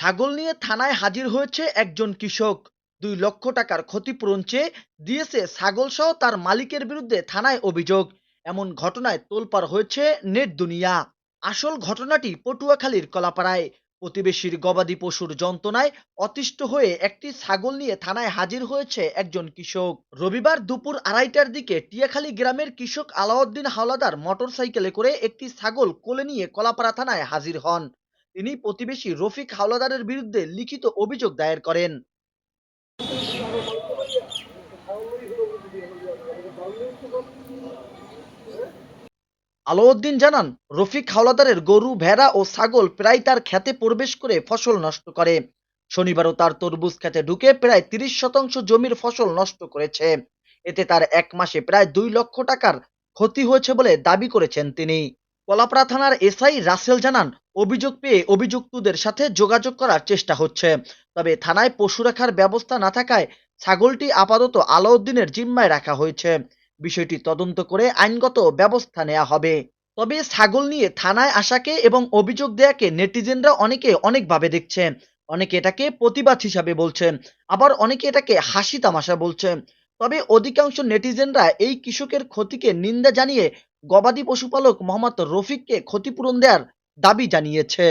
ছাগল নিয়ে থানায় হাজির হয়েছে একজন কৃষক। 2 লক্ষ টাকার ক্ষতিপূরণ চেয়ে দিয়েছে ছাগল সহ তার মালিকের বিরুদ্ধে থানায় অভিযোগ। এমন ঘটনায় তোলপাড় হয়েছে নেট দুনিয়া। আসল ঘটনাটি পটুয়াখালীর কলাপাড়ায়। প্রতিবেশীর গবাদি পশুর যন্ত্রণায় অতিষ্ঠ হয়ে একটি ছাগল নিয়ে থানায় হাজির হয়েছে একজন কৃষক। রবিবার দুপুর 2:30টার দিকে টিয়াখালী গ্রামের কৃষক আলাউদ্দিন হাওলাদার মোটরসাইকেলে করে একটি ছাগল কোলে নিয়ে কলাপাড়া থানায় হাজির হন। তিনি প্রতিবেশী রফিক হাওলাদারের বিরুদ্ধে লিখিত অভিযোগ দায়ের করেন। আলাউদ্দিন জানান, রফিক হাওলাদারের গরু, ভেড়া ও ছাগল প্রায় তার ক্ষেতে প্রবেশ করে ফসল নষ্ট করে। শনিবারও তার তরমুজ ক্ষেতে ঢুকে প্রায় 30% জমির ফসল নষ্ট করেছে। এতে তার 1 মাসে প্রায় 2 লক্ষ টাকার ক্ষতি হয়েছে বলে দাবি করেছেন তিনি। কলাপাড়া থানার এসআই রাসেল জানান, অভিযোগ পেয়ে অভিযুক্তদের সাথে যোগাযোগ করার চেষ্টা হচ্ছে। তবে থানায় পশু রাখার ব্যবস্থা না থাকায় ছাগলটি আপাতত আলাউদ্দিনের জিম্মায় রাখা হয়েছে। বিষয়টি তদন্ত করে আইনগত ব্যবস্থা নেওয়া হবে। তবে ছাগল নিয়ে থানায় আসাকে এবং অভিযোগ দেয়াকে নেটিজেনরা অনেকে অনেকভাবে দেখছে। অনেকে এটাকে প্রতিবাদ হিসাবে বলছেন, আবার অনেকে এটাকে হাসি তামাশা বলছেন। তবে অধিকাংশ নেটিজেনরা এই কৃষকের ক্ষতিকে নিন্দা জানিয়ে গবাদি পশুপালক মোহাম্মদ রফিককে ক্ষতিপূরণ দেওয়ার দাবি জানিয়েছে।